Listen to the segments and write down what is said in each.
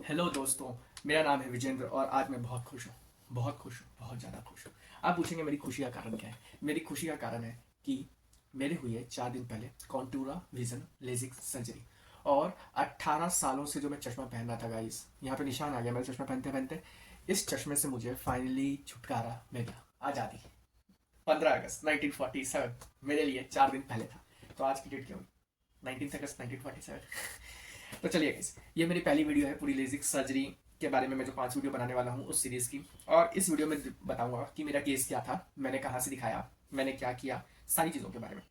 Hello दोस्तों। मेरा नाम है विजेंद्र और आज मैं बहुत खुश हूँ। बहुत खुश हूँ, बहुत ज़्यादा खुश हूँ। आप पूछेंगे मेरी खुशी का कारण क्या है। मेरी खुशी का कारण है कि मेरे हुई है 4 दिन पहले कॉन्टूरा विजन लेजिक सर्जरी। और 18 सालों से जो मैं चश्मा पहन रहा था गाइस, यहाँ पे निशान आ गया मेरे चश्मा पहनते पहनते। इस चश्मे से मुझे फाइनली छुटकारा मिल गया। आज़ादी 15 अगस्त 1947 मेरे लिए 4 दिन पहले था। तो आज की डेट क्या हुई? 19 अगस्त 1947। तो चलिए गाइस, ये मेरी पहली वीडियो है पूरी लेजिक सर्जरी के बारे में। मैं जो 5 वीडियो बनाने वाला हूँ उस सीरीज की। और इस वीडियो में बताऊंगा कि मेरा केस क्या था, मैंने कहाँ से दिखाया, मैंने क्या किया, सारी चीज़ों के बारे में।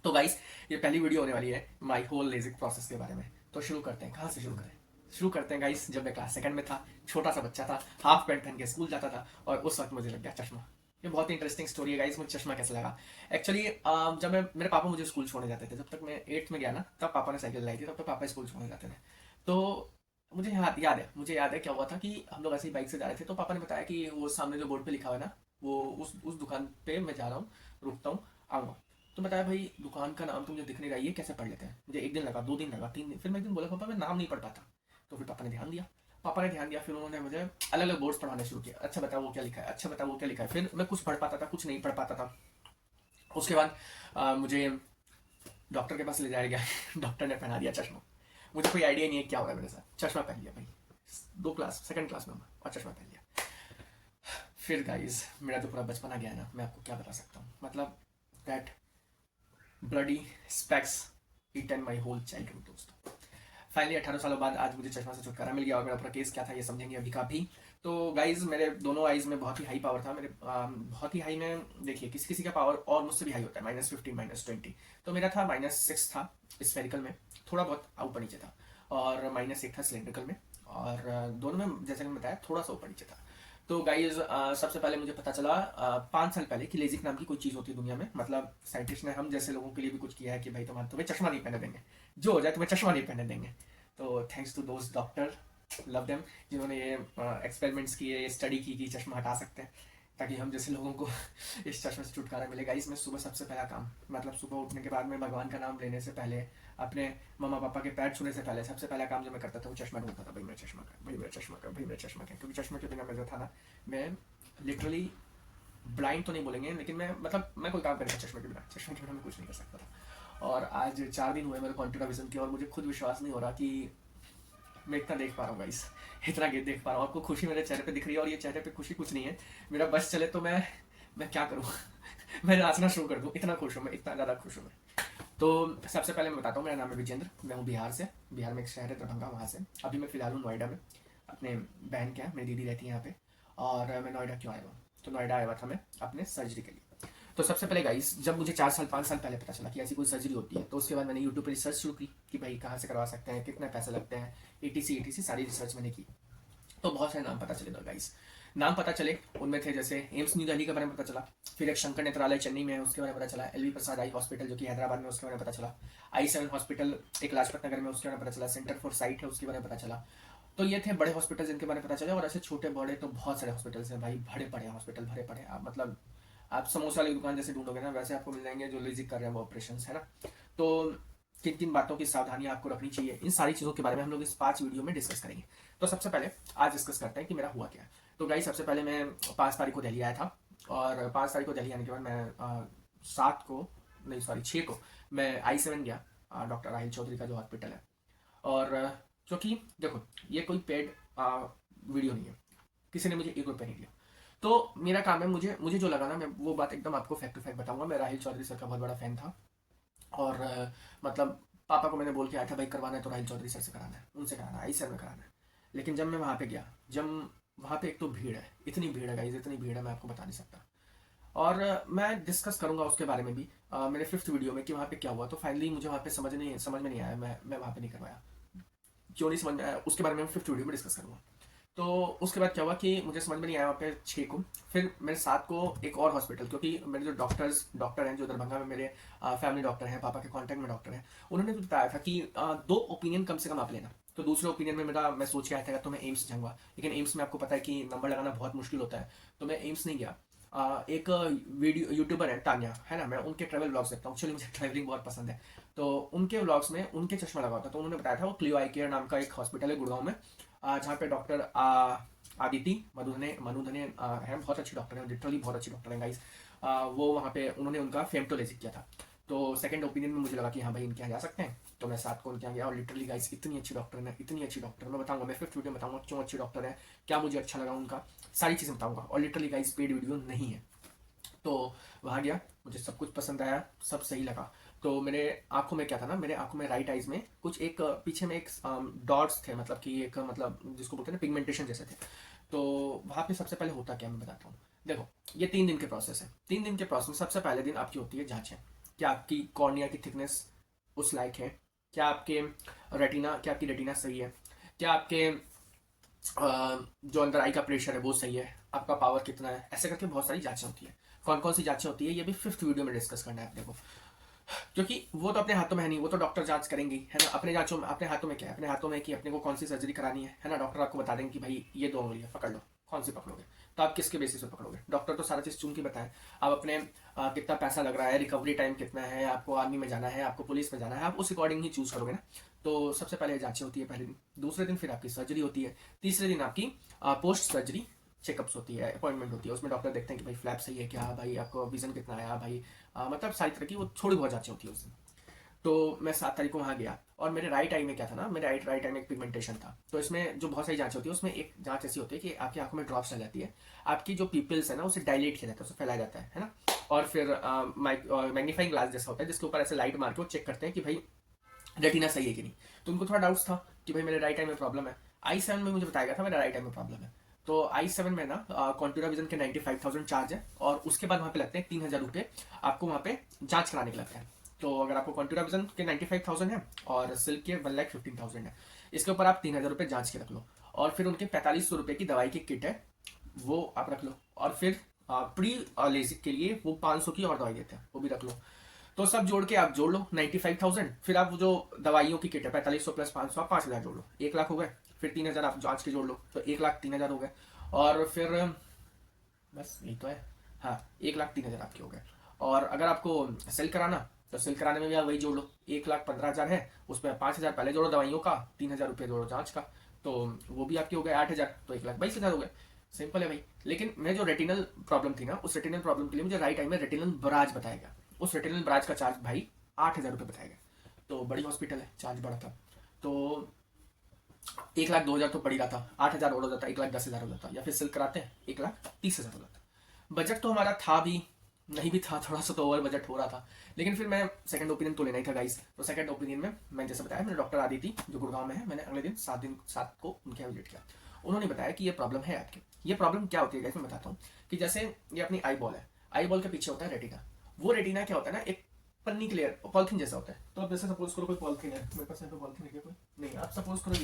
तो गाइस, ये पहली वीडियो होने वाली है माई होल लेजिक प्रोसेस के बारे में। तो शुरू करते हैं। कहाँ से शुरू करें? शुरू करते हैं गाइस, जब मैं क्लास सेकंड में था, छोटा सा बच्चा था, हाफ पैंट पहन के स्कूल जाता था और उस वक्त मुझे लग गया चश्मा। ये बहुत ही इंटरेस्टिंग स्टोरी है गाइस, मुझे चश्मा कैसे लगा। एक्चुअली जब मैं मेरे पापा मुझे स्कूल छोड़ने जाते थे, जब तक मैं 8th में गया ना, तब पापा ने साइकिल लाई थी, तब तक पापा स्कूल छोड़ने जाते थे। तो मुझे याद है क्या हुआ था कि हम लोग ऐसे ही बाइक से जा रहे थे, तो पापा ने बताया कि वो सामने जो बोर्ड पे लिखा हुआ है ना, वो उस दुकान पे मैं जा रहा हूँ, रुकता हूँ, आऊँगा। तो बताया भाई दुकान का नाम तो मुझे दिख नहीं रहा है, ये कैसे पढ़ लेते हैं। मुझे 1 दिन लगा, 2 दिन लगा, 3 दिन, फिर मैं एक दिन बोला पापा मैं नाम नहीं पढ़ पाता। तो फिर पापा ने ध्यान दिया, फिर उन्होंने मुझे अलग अलग बोर्ड्स पढ़ाने शुरू किया। अच्छा बताओ वो क्या लिखा है, अच्छा बताओ वो क्या लिखा है। फिर मैं कुछ पढ़ पाता था, कुछ नहीं पढ़ पाता था। उसके बाद मुझे डॉक्टर के पास ले जाया गया। डॉक्टर ने पहना दिया चश्मा। मुझे कोई आइडिया नहीं है क्या हो रहा है मेरे साथ, चश्मा पहन लिया भाई। सेकंड क्लास में हूँ और चश्मा पहन लिया। फिर गाइस, मेरा जो पूरा बचपना गया है ना, मैं आपको क्या बता सकता हूँ। मतलब that bloody specs eaten my whole childhood दोस्तों। फाइनली 18 सालों बाद आज मुझे चश्मा से छुटकारा मिल गया और मेरा पूरा केस क्या था ये समझेंगे अभी का भी। तो गाइज, मेरे दोनों आइज में बहुत ही हाई पावर था। मेरे बहुत ही हाई में देखिए, किसी किसी का पावर और मुझसे भी हाई होता है, -15 -20। तो मेरा था -6 था स्फेरिकल में, थोड़ा बहुत ऊपर नीचे था। और -1 था सिलेंड्रिकल में। और दोनों में जैसे मैंने बताया थोड़ा सा ऊपर नीचे था। तो गाइज, सबसे पहले मुझे पता चला 5 साल पहले कि लेजिक नाम की कोई चीज़ होती है दुनिया में। मतलब साइंटिस्ट ने हम जैसे लोगों के लिए भी कुछ किया है कि भाई तुम्हें चश्मा नहीं पहने देंगे, जो हो जाए तुम्हें चश्मा नहीं पहने देंगे। तो थैंक्स टू दोस्त डॉक्टर, लव देम, जिन्होंने ये एक्सपेरिमेंट्स किए, ये स्टडी की कि चश्मा हटा सकते हैं ताकि हम जैसे लोगों को इस चश्मे से छुटकारा मिलेगा। इसमें सुबह सबसे पहला काम, मतलब सुबह उठने के बाद में भगवान का नाम लेने से पहले, अपने मम्मा पापा के पैर छूने से पहले, सबसे पहला काम जो मैं करता था वो चश्मा ढूंढता था। भाई मेरा चश्मा का, भाई मेरा चश्मा का, भाई मेरा चश्मा का। क्योंकि चश्मे के बिना मैं जो था ना, मैं लिटरली ब्लाइंड तो नहीं बोलेंगे, लेकिन मैं कोई काम करेगा चश्मे के बिना मैं कुछ नहीं कर सकता था। और आज 4 दिन हुए मेरे कॉन्टिन्यू विजन के और मुझे खुद विश्वास नहीं हो रहा कि मैं इतना देख पा रहा हूँ गाइस। इतना देख पा रहा हूँ। आपको खुशी मेरे चेहरे पे दिख रही है और ये चेहरे पे खुशी कुछ नहीं है। मेरा बस चले तो मैं क्या करूँ। मैं नाचना शुरू कर दूँ, इतना खुश हूँ मैं, इतना ज़्यादा खुश हूँ मैं। तो सबसे पहले मैं बताता हूँ, मेरा नाम है विजेंद्र, मैं हूँ बिहार से। बिहार में एक शहर है दरभंगा, वहाँ से। अभी मैं फ़िलहाल हूँ नोएडा में, अपने बहन के यहाँ। मेरी दीदी रहती है यहाँ पे। और मैं नोएडा क्यों आया हुआ? तो नोएडा आया हुआ था मैं अपने सर्जरी के लिए। तो सबसे पहले गाइस, जब मुझे 4 साल 5 साल पहले पता चला कि ऐसी कोई सर्जरी होती है, तो उसके बाद मैंने यूट्यूब पर रिसर्च शुरू की कि भाई कहाँ से करवा सकते हैं, कितने पैसे लगते हैं, ETC सारी रिसर्च मैंने की। तो बहुत सारे नाम पता चले दो गाइस। नाम पता चले, उनमें थे जैसे एम्स न्यू दिल्ली के बारे में पता चला, फिर एक शंकर नेत्रालय चेन्नई में है उसके बारे में पता चला, LV प्रसाद आई हॉस्पिटल जो कि हैदराबाद में, उसके बारे में पता चला, I7 हॉस्पिटल एक लाजपत नगर में, उसके बारे में पता चला, सेंटर फॉर साइट है उसके बारे में पता चला। तो ये थे बड़े हॉस्पिटल जिनके बारे में पता चला। और ऐसे छोटे बड़े तो बहुत सारे हॉस्पिटल्स हैं भाई, भरे पड़े हॉस्पिटल, भरे पड़े। आप मतलब आप समोसा वाली दुकान जैसे ढूंढोगे ना, वैसे आपको मिल जाएंगे जो लेजिक कर रहे हैं वो ऑपरेशन है ना। तो किन किन बातों की सावधानी आपको रखनी चाहिए, इन सारी चीज़ों के बारे में हम लोग इस 5 वीडियो में डिस्कस करेंगे। तो सबसे पहले आज डिस्कस करते हैं कि मेरा हुआ क्या है। तो गाइस, सबसे पहले मैं 5 तारीख को दिल्ली आया था। और 5 तारीख को दिल्ली आने के बाद मैं 7 को, नहीं सॉरी 6 को मैं I7 गया, डॉक्टर राहिल चौधरी का जो हॉस्पिटल है। और क्योंकि देखो, ये कोई पेड वीडियो नहीं है, किसी ने मुझे 1 रुपया नहीं दिया। तो मेरा काम है, मुझे मुझे जो लगा ना, मैं वो बात एकदम आपको फैक्ट टू फैक्ट बताऊंगा। मैं राहिल चौधरी सर का बहुत बड़ा फैन था। और मतलब पापा को मैंने बोल के आया था भाई करवाना है तो राहिल चौधरी सर से कराना है, उनसे कराना है, I7 में कराना है। लेकिन जब मैं वहाँ पे गया, जब वहाँ पे एक तो भीड़ है, इतनी भीड़ है गाइज, इतनी भीड़ है मैं आपको बता नहीं सकता। और मैं डिस्कस करूंगा उसके बारे में भी मेरे 5th वीडियो में कि वहाँ पे क्या हुआ। तो फाइनली मुझे वहाँ पे समझ में नहीं आया, मैं वहाँ पे नहीं करवाया। क्यों नहीं समझ में आया उसके बारे में 5th वीडियो में डिस्कस करूंगा। तो उसके बाद क्या हुआ कि मुझे समझ में नहीं आया वहाँ पे 6 को। फिर मेरे 7 को एक और हॉस्पिटल, क्योंकि मेरे जो डॉक्टर हैं जो दरभंगा में मेरे फैमिली डॉक्टर हैं, पापा के कांटेक्ट में डॉक्टर हैं, उन्होंने तो बताया था कि 2 ओपिनियन कम से कम आप लेना। तो दूसरे ओपिनियन में मैं सोच के आया था तो मैं एम्स जाऊँगा, लेकिन एम्स में आपको पता है कि नंबर लगाना बहुत मुश्किल होता है। तो मैं एम्स नहीं गया। एक वीडियो यूट्यूबर है तान्या, है ना, मैं उनके ट्रैवल ब्लॉग्स देखता हूँ, एक्चुअली मुझे ट्रैवलिंग बहुत पसंद है। तो उनके व्लॉग्स में उनके चश्मा लगा होता, तो उन्होंने बताया था वो क्लियो आई केयर नाम का एक हॉस्पिटल है गुड़गांव में, जहाँ पे डॉक्टर आदिति मधुधने है, बहुत अच्छी डॉक्टर है, लिटरली बहुत अच्छी डॉक्टर है गाइस। वो वहाँ पे उन्होंने उनका फेमटोलेजिक किया था। तो सेकंड ओपिनियन में मुझे लगा कि हाँ भाई इनके यहाँ जा सकते हैं, तो मैं साथ को उनके यहाँ गया। और लिटरली गाइस इतनी अच्छी डॉक्टर है, इतनी अच्छी डॉक्टर, मैं बताऊंगा, मैं फिफ्थ वीडियो में बताऊंगा क्यों अच्छी डॉक्टर है, क्या मुझे अच्छा लगा उनका, सारी चीज़ें बताऊंगा। और लिटरली गाइस पेड वीडियो नहीं है। तो वहाँ गया, मुझे सब कुछ पसंद आया, सब सही लगा। तो मेरे आंखों में क्या था ना, मेरे आंखों में राइट आइज में कुछ एक पीछे में एक डॉट्स थे, मतलब कि एक मतलब जिसको बोलते हैं ना पिगमेंटेशन जैसे थे। तो वहाँ पे सबसे पहले होता क्या मैं बताता हूँ। देखो ये 3 दिन के प्रोसेस है। 3 दिन के प्रोसेस में सबसे पहले दिन आपकी होती है जांचें, क्या आपकी कॉर्निया की थिकनेस उस लायक है, क्या आपकी रेटिना सही है, क्या आपके जो अंदर आई का प्रेशर है वो सही है, आपका पावर कितना है, ऐसे करके बहुत सारी जांचें होती है। कौन कौन सी जांचें होती है ये भी फिफ्थ वीडियो में डिस्कस करना है अपने को, क्योंकि वो तो अपने हाथों में है नहीं, वो तो डॉक्टर जांच करेंगे, है ना। अपने जांचों में, अपने हाथों में क्या है, अपने हाथों में कि अपने को कौन सी सर्जरी करानी है ना। डॉक्टर आपको बता देंगे कि भाई ये 2 उंगलियां पकड़ लो, कौन सी पकड़ोगे, तो आप किसके बेसिस पे पकड़ोगे। डॉक्टर तो सारा चीज चुन के बताएं। आप अपने कितना पैसा लग रहा है, रिकवरी टाइम कितना है, आपको आर्मी में जाना है, आपको पुलिस में जाना है, आप उस अकॉर्डिंग ही चूज करोगे ना। तो सबसे पहले जांचें होती है पहले दिन। दूसरे दिन फिर आपकी सर्जरी होती है। तीसरे दिन आपकी पोस्ट सर्जरी चेकअप्स होती है, अपॉइंटमेंट होती है। उसमें डॉक्टर देखते हैं कि भाई फ्लैप सही है क्या, भाई आपको विजन कितना आया, भाई मतलब सारी तरह की वो थोड़ी बहुत जांचें होती है उस दिन। तो मैं 7 तारीख को वहाँ गया, और मेरे राइट आई में क्या था ना, मेरे राइट आई में एक पिगमेंटेशन था। तो इसमें जो बहुत सारी जांच होती है, उसमें एक जांच ऐसी होती है कि आपकी आंखों में ड्रॉप्स आ जाती है, आपकी जो पीपल्स है ना उसे डायलेट किया जाता है, उसे फैलाया जाता है ना। और फिर मैग्नीफाइंग ग्लास जैसा होता है जिसके ऊपर ऐसे लाइट मार के वो चेक करते हैं कि भाई रेटिना सही है कि नहीं। तो उनको थोड़ा डाउट्स था कि भाई मेरे राइट आई में प्रॉब्लम है। आई 7 में मुझे बताया गया था मेरा राइट आई में प्रॉब्लम है। तो आई 7 में ना कॉन्टूरा विजन के 95,000 चार्ज है, और उसके बाद वहाँ पे लगते हैं 3,000 रुपये आपको वहाँ पे जांच कराने के लगते हैं। तो अगर आपको कॉन्टूरा विजन के 95,000 है और सिल्क के 1,15,000 है, इसके ऊपर आप 3,000 रुपये जांच के रख लो। और फिर उनके 4,500 रुपये की दवाई की किट है, वो आप रख लो। और फिर प्री लेजिक के लिए वो 500 की और दवाई देते हैं, वो भी रख लो। तो सब जोड़ के आप जोड़ लो 95,000, फिर आप वो जो दवाइयों की किट है 4,500 प्लस 500, आप 5,000 जोड़ लो, 1 लाख हो गए। फिर 3,000 आप जांच के जोड़ लो, तो 1,03,000 हो गए। और फिर बस यही तो है, हाँ 1,03,000 आपके हो गए। और अगर आपको सेल कराना, तो सेल कराने में भी आप वही जोड़ लो, 1,15,000 है, उसमें 5,000 पहले जोड़ो दवाइयों का, 3,000 रुपये जोड़ो जांच का, तो वो भी आपके हो गए 8,000, तो 1,22,000 हो गए। सिंपल है भाई। लेकिन मैं जो रेटिनल प्रॉब्लम थी ना, उस रेटिनल प्रॉब्लम के लिए मुझे राइट आई में रेटिनल बराज बताया गया। उस रेटिनल बराज का चार्ज भाई 8,000 रुपये बताया गया। तो बड़ी हॉस्पिटल है, चार्ज बड़ा था। तो 1,02,000 तो पड़ ही रहा था, 8,000 और हो जाता, 1,10,000 हो जाता, या फिर सिल्क कराते हैं 1,30,000 हो जाता। बजट तो हमारा था भी, नहीं भी था, थोड़ा सा तो ओवर बजट हो रहा था। लेकिन फिर मैं सेकंड ओपिनियन तो लेना ही था गाइस। तो सेकंड ओपिनियन में मैं जैसे बताया, मैंने डॉक्टर आदिति जो गुड़गांव में है, मैंने अगले दिन 7 को उनके यहाँ विजिट किया। उन्होंने बताया कि ये प्रॉब्लम है आपकी। ये प्रॉब्लम क्या होती है गाइस मैं बताता हूँ। कि जैसे ये अपनी आई बॉल है, आई बॉल के पीछे होता है रेटिना। वो रेटिना क्या होता है ना, एक पन्नी की लेयर, पॉलिथीन जैसा होता है। तो अब जैसे सपोज करो कोई पॉलिथीन है, मेरे पास यहाँ पे पॉलिथीन है कोई नहीं, आप सपोज करो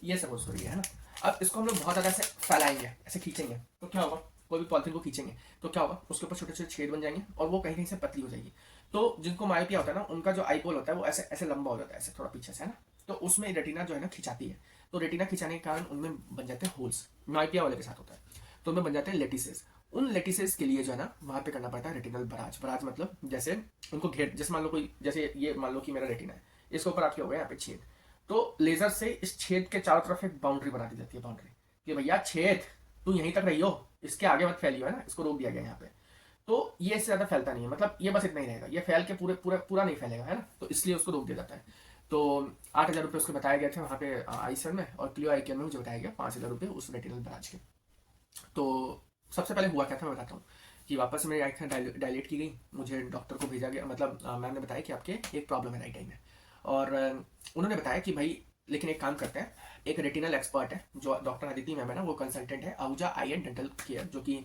ये सपोज करो ये है ना। अब इसको हम लोग बहुत ज़्यादा ऐसे फैलाएंगे, ऐसे खींचेंगे, तो क्या होगा, कोई भी पॉलिथीन को खींचेंगे तो क्या होगा, उसके ऊपर छोटे छोटे छेद बन जाएंगे, और वो कहीं कहीं से पतली हो जाएगी। तो जिनको मायोपिया होता है ना, उनका जो आई बॉल होता है वो ऐसे ऐसे लंबा हो जाता है, ऐसे थोड़ा पीछे से है ना। तो उसमें रेटिना जो है ना खिंचाती है। तो रेटिना खिंचाने के कारण उनमें बन जाते हैं होल्स, मायोपिया वाले के साथ होता है। तो उनमें बन जाते हैं लेटिसेस। उन लेटिसेस के लिए जो है ना वहाँ पे करना पड़ता है रेटिनल बराज। बराज मतलब जैसे उनको घेर, जैसे मान लो कोई, जैसे ये मान लो कि मेरा रेटिना है, इसके ऊपर आपके हो गए यहाँ पे छेद। तो लेजर से इस छेद के चारों तरफ एक बाउंड्री बना दी जाती है, बाउंड्री, कि भैया छेद तू यहीं तक रही हो, इसके आगे मत फैलियो, है ना। इसको रोक दिया गया यहाँ पे। तो ये इससे ज्यादा फैलता नहीं है, मतलब ये बस इतना ही रहेगा, ये फैल के पूरे पूरा पूरा नहीं फैलेगा, है ना। तो इसलिए उसको रोक दिया जाता है। तो 8,000 रुपये उसके बताए गए थे वहाँ पे आई सर में, और क्लियो आई केयर में मुझे बताया गया 5,000 रुपये उस रेटिनल बराज के। तो सबसे पहले हुआ क्या था मैं बताता हूँ। कि वापस से मेरी आँखें डायलेट की गई, मुझे डॉक्टर को भेजा गया, मतलब मैम ने बताया कि आपके एक प्रॉब्लम है राइट आई में। और उन्होंने बताया कि भाई लेकिन एक काम करते हैं, एक रेटिनल एक्सपर्ट है जो डॉक्टर अदिति मैम है ना, वो कंसल्टेंट है आहूजा आई एंड डेंटल केयर, जो कि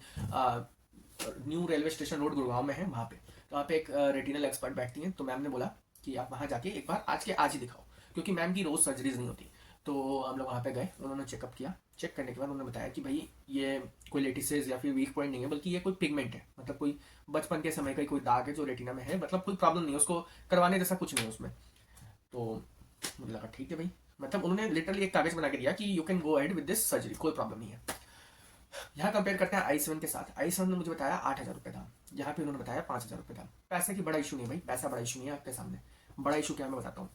new railway station road Gurgaon में है वहाँ पे। तो वहाँ पे एक रेटिनल एक्सपर्ट बैठती हैं। तो मैम ने बोला कि आप वहाँ जाके एक बार आज के आज ही दिखाओ, क्योंकि मैम की रोज़ सर्जरीज नहीं होती। तो हम लोग वहाँ पे गए, उन्होंने चेकअप किया। चेक करने के बाद उन्होंने बताया कि भाई ये कोई लेटिसेस या फिर वीक पॉइंट नहीं है, बल्कि ये कोई पिगमेंट है, मतलब कोई बचपन के समय का कोई दाग है जो रेटिना में है, मतलब कोई प्रॉब्लम नहीं है, उसको करवाने जैसा कुछ नहीं है उसमें। तो मुझे लगा ठीक है भाई, मतलब उन्होंने लिटरली एक कागज बना के दिया कि you can go ahead with this surgery, कोई प्रॉब्लम नहीं है। यहाँ कंपेयर करते हैं आई 7 के साथ। आई 7 ने मुझे बताया 8,000 रुपये था, यहाँ पे उन्होंने बताया 5,000 रुपये था। पैसे की बड़ा इशू नहीं है भाई, पैसा बड़ा इशू नहीं है आपके सामने। बड़ा इशू क्या मैं बताता हूँ।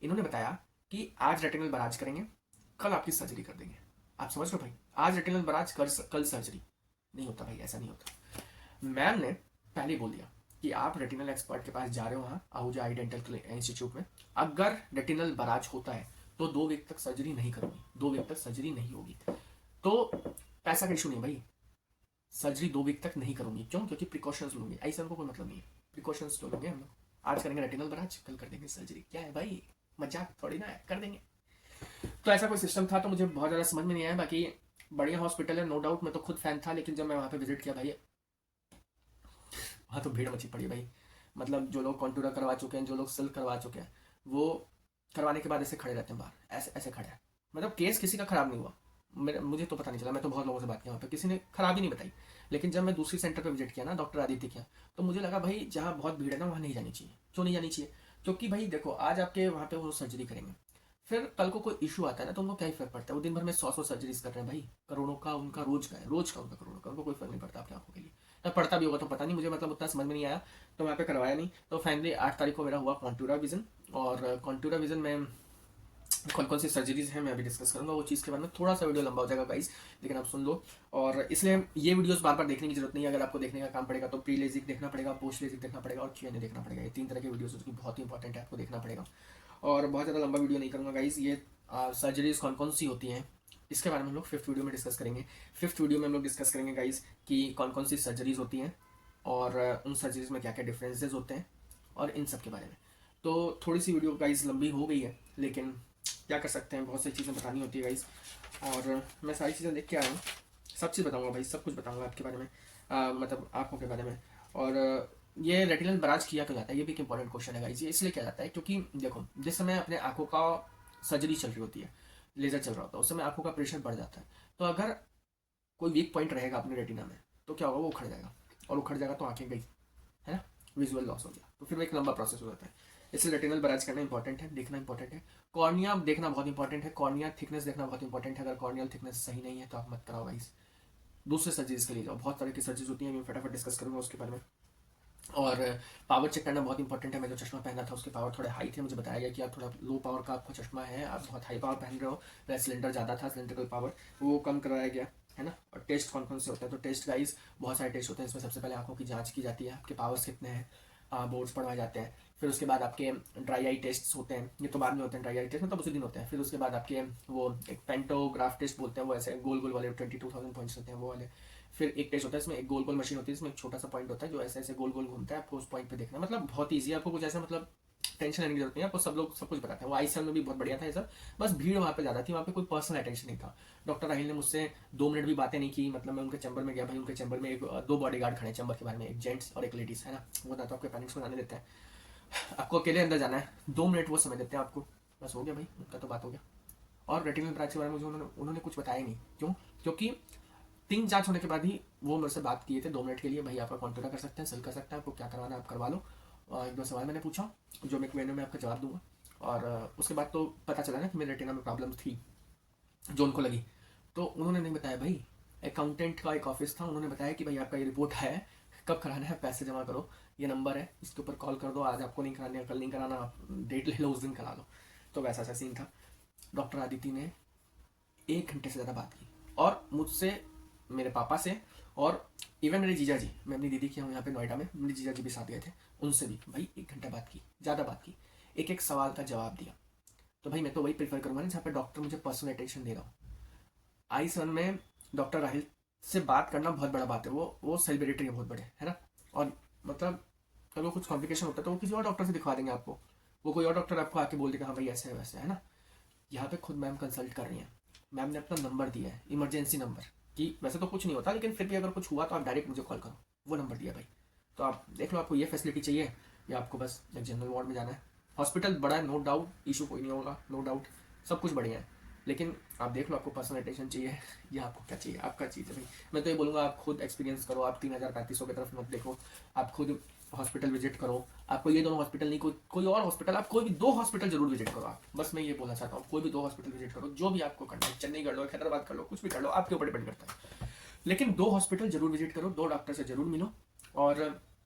इन्होंने बताया कि आज रेटिनल बराज करेंगे, कल आपकी सर्जरी कर देंगे। आप समझ लो भाई, आज रेटिनल बराज कल सर्जरी। नहीं होता भाई, ऐसा नहीं होता। मैम ने पहले ही बोल दिया कि आप रेटिनल एक्सपर्ट के पास जा रहे हो, वहाँ आहूजा आई डेंटल इंस्टीट्यूट में। अगर रेटिनल बराज होता है तो 2 वीक तक सर्जरी नहीं करूंगी, 2 वीक तक सर्जरी नहीं होगी। तो पैसा का इशू नहीं भाई, सर्जरी 2 वीक तक नहीं करूंगी। क्यों? क्योंकि प्रिकॉशंस लूंगी। ऐसा हमको कोई मतलब नहीं है, प्रिकॉशंस तो लोगे हम लोग। आज करेंगे रेटिनल बराज, कल कर देंगे सर्जरी। क्या है भाई, मजाक थोड़ी ना है, कर देंगे। तो ऐसा कोई सिस्टम था, तो मुझे बहुत ज़्यादा समझ में नहीं आया। बाकी बढ़िया हॉस्पिटल है, नो डाउट। मैं तो खुद फैन था, लेकिन जब मैं वहाँ पे विजिट किया भाई, वहाँ तो भीड़ मची पड़ी भाई। मतलब जो लोग कॉन्टूरा करवा चुके हैं, जो लोग सिल्क करवा चुके हैं, वो करवाने के बाद ऐसे खड़े रहते हैं बाहर, ऐसे ऐसे खड़े हैं। मतलब केस किसी का खराब नहीं हुआ, मुझे तो पता नहीं चला। मैं तो बहुत लोगों से बात किया वहाँ पे, किसी ने खराब ही नहीं बताई। लेकिन जब मैं दूसरी सेंटर पे विजिट किया ना, डॉक्टर आदित्य किया, तो मुझे लगा भाई जहाँ बहुत भीड़ है ना, वहाँ नहीं जानी चाहिए। क्यों नहीं जानी चाहिए? क्योंकि भाई देखो, आज आपके वहाँ पे वो सर्जरी करेंगे, फिर कल को कोई इशू आता है ना, तो उनको क्या ही फर्क पड़ता है? वो दिन भर में 100 सर्जरीज कर रहे हैं भाई, करोड़ों का उनका रोज का है, रोज का उनका करोड़ों का, उनको कोई फर्क नहीं पड़ता अपनी आंखों के लिए। या पड़ता भी होगा तो पता नहीं, मुझे मतलब उतना समझ में नहीं आया, तो वहाँ पे करवाया नहीं। तो फाइनली 8 तारीख को मेरा हुआ कॉन्टूरा विजन। और कॉन्टूरा विजन में कौन कौन सी सर्जरीज हैं मैं अभी डिस्कस करूंगा। वो चीज़ के बारे में थोड़ा सा वीडियो लंबा हो जाएगा गाइस, लेकिन आप सुन लो। और इसलिए ये वीडियोस बार बार देखने की जरूरत नहीं है। अगर आपको देखने का काम पड़ेगा तो प्री लेजिक देखना पड़ेगा, पोस्ट लेजिक देखना पड़ेगा, और Q&A देखना पड़ेगा। ये 3 तरह के वीडियोस जो कि बहुत ही इंपॉर्टेंट है, आपको देखना पड़ेगा। और बहुत ज़्यादा लंबा वीडियो नहीं करूँगा गाइस। ये सर्जरीज कौन कौन सी होती हैं, इसके बारे में हम लोग 5th वीडियो में डिस्कस करेंगे। 5th वीडियो में हम लोग डिस्कस करेंगे गाइस कि कौन कौन सी सर्जरीज होती हैं, और उन सर्जरीज में क्या क्या डिफरेंसेस होते हैं, और इन सब के बारे में। तो थोड़ी सी वीडियो गाइस लंबी हो गई है, लेकिन क्या कर सकते हैं, बहुत सारी चीज़ें बतानी होती है गाइस। और मैं सारी चीज़ें देख के आया हूँ, सब चीज़ बताऊँगा भाई, सब कुछ बताऊँगा आपके बारे में, मतलब आँखों के बारे में। और ये रेटिनल बराज किया क्यों जाता है, ये भी एक इंपॉर्टेंट क्वेश्चन है गाइस। ये इसलिए किया जाता है क्योंकि देखो, जिस समय अपने आँखों का सर्जरी चल रही होती है, लेजर चल रहा होता है, उस समय आँखों का प्रेशर बढ़ जाता है। तो अगर कोई वीक पॉइंट रहेगा अपने रेटिना में, तो क्या होगा, वो उखड़ जाएगा, और उखड़ जाएगा तो आँखें गई, है ना, विजुअल लॉस हो गया। तो फिर वो एक लंबा प्रोसेस हो जाता है। इसलिए रेटिनल बराज करना इंपॉर्टेंट है, देखना इंपॉर्टेंट है। कॉर्निया देखना बहुत इंपॉर्टेंट है, कॉर्निया थिकनेस देखना बहुत इंपॉर्टेंट है। अगर कॉर्नियल थिकनेस सही नहीं है तो आप मत कराओ गाइस, दूसरे सर्जरीज के लिए जाओ। बहुत तरह की सर्जरीज होती हैं, मैं फटाफट डिस्कस करूंगा उसके बारे में। और पावर चेक करना बहुत इंपॉर्टेंट है। मैं जो चश्मा पहना था उसके पावर थोड़े हाई थे, मुझे बताया गया कि आप थोड़ा लो पावर का आपका चश्मा है, आप बहुत हाई पावर पहन रहे हो। मेरा सिलेंडर ज़्यादा था, सिलेंडर का पावर वो कम करवाया गया, है ना। और टेस्ट कौन कौन से होते हैं, तो टेस्ट गाइस बहुत सारे टेस्ट होते हैं। इसमें सबसे पहले आंखों की जांच की जाती है, आपके पावर्स कितने हैं, बोर्ड्स पढ़वाए जाते हैं। फिर उसके बाद आपके ड्राई आई टेस्ट होते हैं, ये तो बाद में होते हैं। ड्राई आई टेस्ट मतलब उसी दिन होते हैं। फिर उसके बाद आपके वो एक पेंटोग्राफ टेस्ट बोलते हैं, वो ऐसे गोल गोल वाले 22,000 पॉइंट्स होते हैं, वो वाले। फिर एक टेस्ट होता है, इसमें एक गोल गोल मशीन होती है, इसमें एक छोटा सा पॉइंट होता है जो ऐसे ऐसे गोल गोल घूमता है, आपको उस पॉइंट पे देखना है। मतलब बहुत ईजी है, आपको कुछ ऐसा मतलब टेंशन लेने की जरूरत नहीं है, आपको सब लोग सब कुछ बताते हैं। वो आईसीएल में भी बहुत बढ़िया था ये सब, बस भीड़ वहाँ पे ज़्यादा थी, वहाँ पे कोई पर्सनल अटेंशन नहीं था। डॉक्टर राहिल ने मुझसे 2 मिनट भी बातें नहीं की। मतलब मैं उनके चैम्बर में गया भाई, उनके चैम्बर में एक 2 बॉडीगार्ड खड़े हैं चैम्बर के बारे में, एक जेंट्स और एक लेडीज़, है ना। वो ना तो आपके पेरेंट्स को जाने देते हैं, आपको अकेले अंदर जाना है। 2 मिनट वो समय देते हैं आपको, बस हो गया भाई, उनका तो बात हो गया। और रेटिनल ब्रांच के बारे में मुझे उन्होंने कुछ बताया नहीं। क्यों? क्योंकि 3 जांच होने के बाद ही वो मेरे से बात किए थे 2 मिनट के लिए, भाई आपका कॉन्टूरा कर सकते हैं, सेल कर सकते हैं, आपको क्या करवाना है आप करवा लो। और 1-2 सवाल मैंने पूछा, जो मैं Q&A में आपका जवाब दूंगा। और उसके बाद तो पता चला ना कि मेरे रेटिना में प्रॉब्लम थी, जो उनको लगी। तो उन्होंने नहीं बताया भाई, अकाउंटेंट का एक ऑफिस था, उन्होंने बताया कि भाई आपका ये रिपोर्ट है, कब कराना है, पैसे जमा करो, ये नंबर है, इसके ऊपर कॉल कर दो, आज आपको नहीं कराना, कल नहीं कराना, आप डेट ले लो, उस दिन करा लो। तो वैसा ऐसा सीन था। डॉक्टर आदित्य ने 1 घंटे से ज़्यादा बात की, और मुझसे, मेरे पापा से, और इवन मेरे जीजा जी, मैं अपनी दीदी के यहाँ पे नोएडा में, मेरे जीजा जी भी साथ गए थे, उनसे भी भाई 1 घंटा बात की, ज़्यादा बात की, एक एक सवाल का जवाब दिया। तो भाई मैं तो वही प्रीफर करूँगा ना जहाँ पे डॉक्टर मुझे पर्सनल अटेंशन दे रहा हूँ। आई सन में डॉक्टर राहिल से बात करना बहुत बड़ा बात है, वो सेलिब्रिटी है बहुत बड़े, है ना। और मतलब अगर कुछ कॉम्प्लिकेशन होता है तो वो किसी और डॉक्टर से दिखवा देंगे आपको, वो कोई और डॉक्टर आपको आके बोल देगा हाँ भाई ऐसे है वैसे, है ना। यहाँ पे खुद मैम कंसल्ट कर रही हैं, मैम ने अपना नंबर दिया है, इमरजेंसी नंबर, कि वैसे तो कुछ नहीं होता, लेकिन फिर भी अगर कुछ हुआ तो आप डायरेक्ट मुझे कॉल करो, वो नंबर दिया भाई। तो आप देख लो, आपको ये फैसिलिटी चाहिए या आपको बस एक जनरल वार्ड में जाना है। हॉस्पिटल बड़ा है, नो डाउट, इशू कोई नहीं होगा, नो डाउट, सब कुछ बढ़िया है। लेकिन आप देख लो, आपको पर्सनल अटेंशन चाहिए या आपको क्या चाहिए, आपका चीज़ है भाई। मैं तो ये बोलूँगा आप खुद एक्सपीरियंस करो, आप 3,000-3,500 की तरफ मत देखो, आप खुद हॉस्पिटल विजिट करो। आपको ये दोनों हॉस्पिटल नहीं, कोई और हॉस्पिटल, आप कोई भी 2 हॉस्पिटल जरूर विजिट करो आप, बस मैं ये बोलना चाहता हूँ, कोई भी 2 हॉस्पिटल विजिट करो, जो भी आपको करना है, चेन्नई कर लो, हैदराबाद कर लो, कुछ भी कर लो, आपके ऊपर डिपेंड करता है। लेकिन 2 हॉस्पिटल जरूर विजिट करो, 2 डॉक्टर से जरूर मिलो। और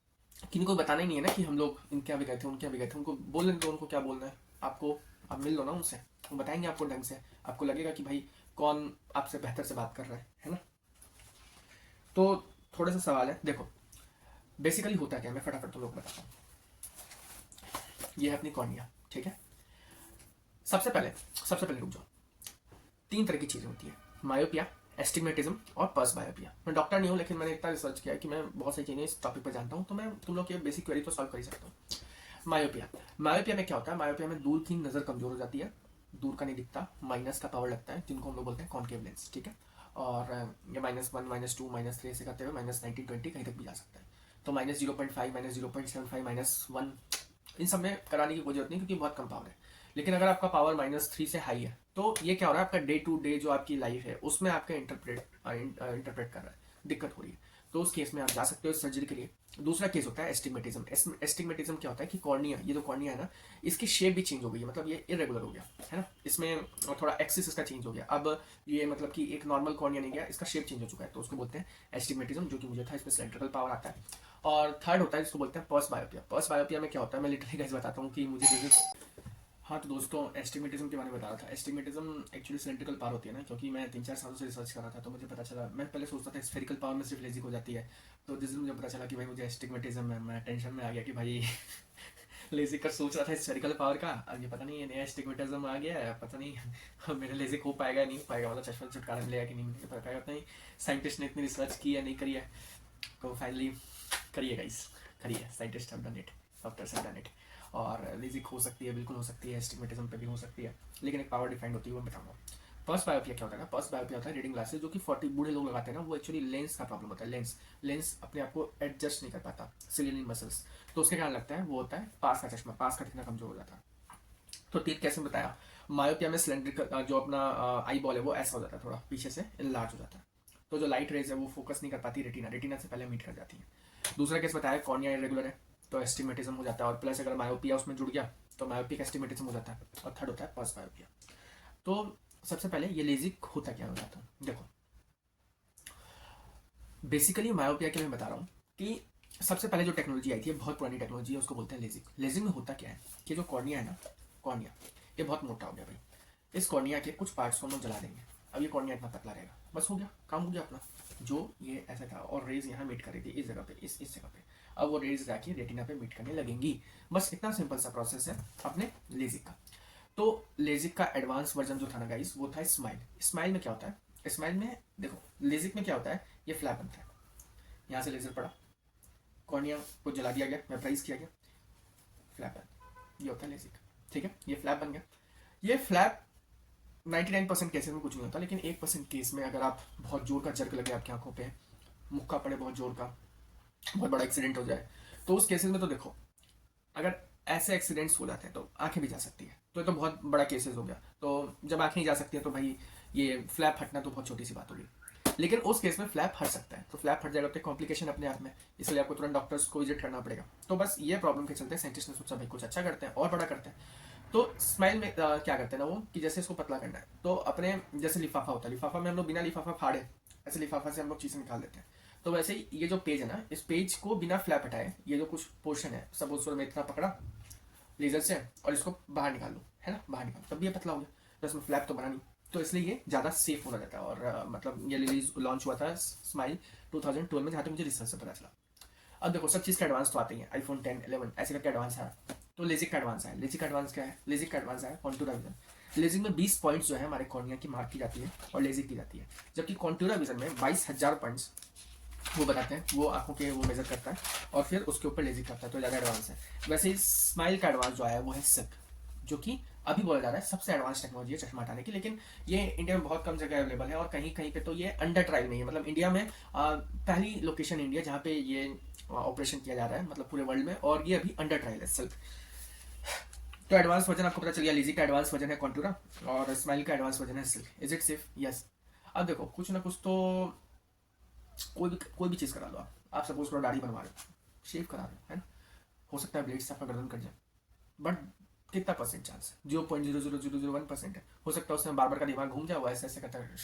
किसी को बताना ही नहीं है ना कि हम लोग इनके यहाँ भी गए थे, उनके यहाँ भी गए थे, उनको बोल दें तो उनको क्या बोलना है, आपको आप मिल लो ना उनसे, वो बताएंगे आपको ढंग से, आपको लगेगा कि भाई कौन आपसे बेहतर से बात कर रहा है ना। तो थोड़ा सा सवाल है, देखो बेसिकली होता क्या है, मैं फटाफट तुम लोग बताता हूँ। ये है अपनी कॉर्निया, ठीक है। सबसे पहले रुक जाओ, तीन तरह की चीज़ें होती है, मायोपिया, एस्टिग्मेटिज्म और पर्स बायोपिया। मैं डॉक्टर नहीं हूँ, लेकिन मैंने इतना रिसर्च किया है कि मैं बहुत सारी चीज़ें इस टॉपिक पर जानता हूँ, तो मैं तुम लोग के बेसिक क्वेरी तो सॉल्व कर ही सकता हूँ। मायोपिया में क्या होता है, मायोपिया में दूर की नज़र कमज़ोर हो जाती है, दूर का नहीं दिखता, माइनस का पावर लगता है, जिनको हम लोग बोलते हैं कॉन्केव लेंस, ठीक है। और ये -1, -2, -3 से करते हुए -19, -20 कहीं तक भी जा सकता है। तो -0.5, -0.75, -1, इन सब में कराने की कोई जरूरत नहीं, क्योंकि बहुत कम पावर है। लेकिन अगर आपका पावर -3 से हाई है, तो ये क्या हो रहा है, आपका डे टू डे जो आपकी लाइफ है उसमें आपका इंटरप्रेट कर रहा है, दिक्कत हो रही है, तो उस केस में आप जा सकते हो सर्जरी के लिए। दूसरा केस होता है एस्टिग्मेटिज्म। एस्टिग्मेटिज्म क्या होता है कि कॉर्निया, ये जो कॉर्निया है ना, इसकी शेप भी चेंज हो गई है, मतलब ये इरेगुलर हो गया है ना, इसमें थोड़ा एक्सिस इसका चेंज हो गया, अब ये मतलब कि एक नॉर्मल कॉर्निया नहीं गया, इसका शेप चेंज हो चुका है, तो उसको बोलते हैं एस्टिग्मेटिज्म, जो कि मुझे था, इसमें सिलेंड्रिकल पावर आता है। और थर्ड होता है जिसको बोलते हैं पर्स बायोपिया। पर्स बायोपिया में क्या होता है, मैं लिटरली गाइस बताता हूँ कि मुझे हाँ तो दोस्तों, एस्टिग्मेटिज्म के बारे में बता रहा था। एस्टिग्मेटिज्म एक्चुअली सिलेंड्रिकल पावर होती है ना, क्योंकि मैं 3-4 सालों से रिसर्च कर रहा था, तो मुझे पता चला, मैं पहले सोचता था स्फेरिकल पावर में सिर्फ लेजिक हो जाती है, तो जिस दिन मुझे पता चला कि भाई मुझे एस्टिग्मेटिज्म है, मैं टेंशन में आ गया कि भाई लेजिक का सोच रहा था स्फेरिकल पावर का, अब ये पता नहीं, ये नया एस्टिग्मेटिज्म आ गया है, पता नहीं मेरा लेजिक हो पाएगा नहीं हो पाएगा, मतलब चश्मा छुटकारा मिलेगा कि नहीं मिलेगा पाएगा, पता नहीं साइंटिस्ट ने इतनी रिसर्च की या नहीं करी है, तो फाइनली करिए गाइस, करिए, scientist have done it, doctors have done it. और लेजिक हो सकती है, बिल्कुल हो सकती है, एस्टिग्मेटिज्म पे भी हो सकती है, लेकिन एक पावर डिफाइंड होती है, वो बताऊंगा। पर्स बायोपिया क्या होता है ना, पर्स बायोपिया होता है रीडिंग ग्लासेस, जो कि 40 बूढ़े लोग लगाते हैं ना, वो एक्चुअली लेंस का प्रॉब्लम होता है, लेंस अपने आप को एडजस्ट नहीं कर पाता, सिलियन मसल्स, तो उसके कारण लगता है, वो होता है पास का चश्मा, पास का दिखना कमजोर हो जाता है। तो तीन कैसे बताया, मायोपिया में सिलेंड्रिकल जो अपना आई बॉल है वो ऐसा हो जाता है, थोड़ा पीछे से लार्ज हो जाता है, तो जो लाइट रेज है वो फोकस नहीं कर पाती रेटिना से पहले मीट कर जाती है। दूसरा केस बताया, कॉर्निया इरेगुलर है, तो एस्टिग्मेटिज्म हो जाता है, और प्लस अगर मायोपिया उसमें जुड़ गया तो मायोपिक एस्टिग्मेटिज्म हो जाता है। और थर्ड होता है पर्स बायोपिया। तो सबसे पहले ये लेजिक होता क्या हो जाता है, देखो बेसिकली मायोपिया के लिए मैं बता रहा हूँ कि सबसे पहले जो टेक्नोलॉजी आई थी, बहुत पुरानी टेक्नोलॉजी है, उसको बोलते हैं लेजिक। लेजिक में होता क्या है कि जो कॉर्निया है ना, कॉर्निया ये बहुत मोटा हो गया भाई, इस कॉर्निया के कुछ पार्ट्स को हम लोग जला देंगे, अब ये कॉर्निया इतना पतला रहेगा, बस हो गया, काम हो गया अपना। जो ये ऐसा था और रेज यहाँ मीट कर रही थी इस जगह पे, इस जगह पे, अब वो रेज जाके रेटिना पे मीट करने लगेंगी, बस इतना सिंपल सा प्रोसेस है अपने लेजिक का। तो लेजिक का एडवांस वर्जन जो था ना गाइस, वो था स्माइल। स्माइल में क्या होता है, स्माइल में देखो, लेजिक में क्या होता है, ये फ्लैप बनता है, यहाँ से लेजर पड़ा, कॉर्निया को जला दिया गया, वेपराइज किया गया, फ्लैप बन, ये होता है लेजिक, ठीक है, ये फ्लैप बन गया। ये फ्लैप 99% केसेस में कुछ नहीं होता, लेकिन 1% केस में अगर आप बहुत जोर का जर्क लगे आपकी आंखों पे, मुक्का पड़े बहुत जोर का, बहुत बड़ा एक्सीडेंट हो जाए, तो उस केसेस में तो देखो, अगर ऐसे एक्सीडेंट्स हो जाते हैं तो आंखें भी जा सकती है, तो ये तो बहुत बड़ा केसेस हो गया, तो जब आंखें ही जा सकती है तो भाई ये फ्लैप हटना तो बहुत छोटी सी बात होगी। लेकिन उस केस में फ्लैप हट सकता है, तो फ्लैप हट जाएगा तो कॉम्प्लिकेशन अपने आप में, इसलिए आपको तुरंत डॉक्टर्स को विजिट करना पड़ेगा। तो बस ये प्रॉब्लम के चलते साइंटिस्ट ने सोचा भाई कुछ अच्छा करते हैं और बड़ा करते हैं, तो स्माइल में क्या करते हैं ना वो, कि जैसे इसको पतला करना है, तो अपने जैसे लिफाफा होता है, लिफाफा में हम लोग बिना लिफाफा फाड़े ऐसे लिफाफा से हम लोग चीज़ें निकाल देते हैं, तो वैसे ही ये जो पेज है ना, इस पेज को बिना फ्लैप हटाए, ये जो कुछ पोर्शन है सब उस में इतना पकड़ा लेजर से और इसको बाहर निकाल लो, है ना, बाहर निकाल, तब भी ये पतला हो गया, तो इसमें फ्लैप तो बना नहीं, तो इसलिए ये ज़्यादा सेफ होना जाता है। और मतलब ये रिलीज लॉन्च हुआ था स्माइल 2012 में, जहाँ तक मुझे रिसर्च से पता चला। अब देखो सब चीज़ का एडवांस तो आते ही है, आईफोन 10, 11 ऐसे करके एडवांस है, तो लेजिक का एडवांस है। लेजिक का एडवांस क्या है, लेजिक का एडवांस है कॉन्टूरा विजन। लेजिक में 20 पॉइंट्स जो है हमारे कॉर्निया की मार्क की जाती है और लेजिक की जाती है, जबकि कॉन्टूरा विजन में 22,000 पॉइंट्स वो बताते हैं, वो आंखों के वो मेजर करता है और फिर उसके ऊपर लेजिक करता है, तो ज़्यादा एडवांस है। वैसे ही स्माइल का एडवांस जो आया है वो है सिल्क, जो कि अभी बोला जा रहा है सबसे एडवांस टेक्नोलॉजी है चश्मा हटाने की, लेकिन ये इंडिया में बहुत कम जगह अवेलेबल है और कहीं कहीं पे तो ये अंडर ट्रायल में है, मतलब इंडिया में पहली लोकेशन इंडिया जहाँ पे ये ऑपरेशन किया जा रहा है, मतलब पूरे वर्ल्ड में, और ये अभी अंडर ट्रायल है सिल्क। तो एडवांस वर्जन आपको पता चल गया, लीजी का एडवांस वर्जन है कॉन्टूरा और स्माइल का एडवांस वर्जन है silk. Is it safe? Yes. अब देखो कुछ ना कुछ तो कोई भी चीज़ करा लो आप सपोज करो दाढ़ी बनवा रहे हो, शेव करा रहे हो, है ना, हो सकता है ब्लेड से आपका गर्दन कट जाए, बट कितना परसेंट चांस है? 0.00001% है, हो सकता है उसमें बार बार का दिमाग घूम जाए, वो ऐसे ऐसे करता है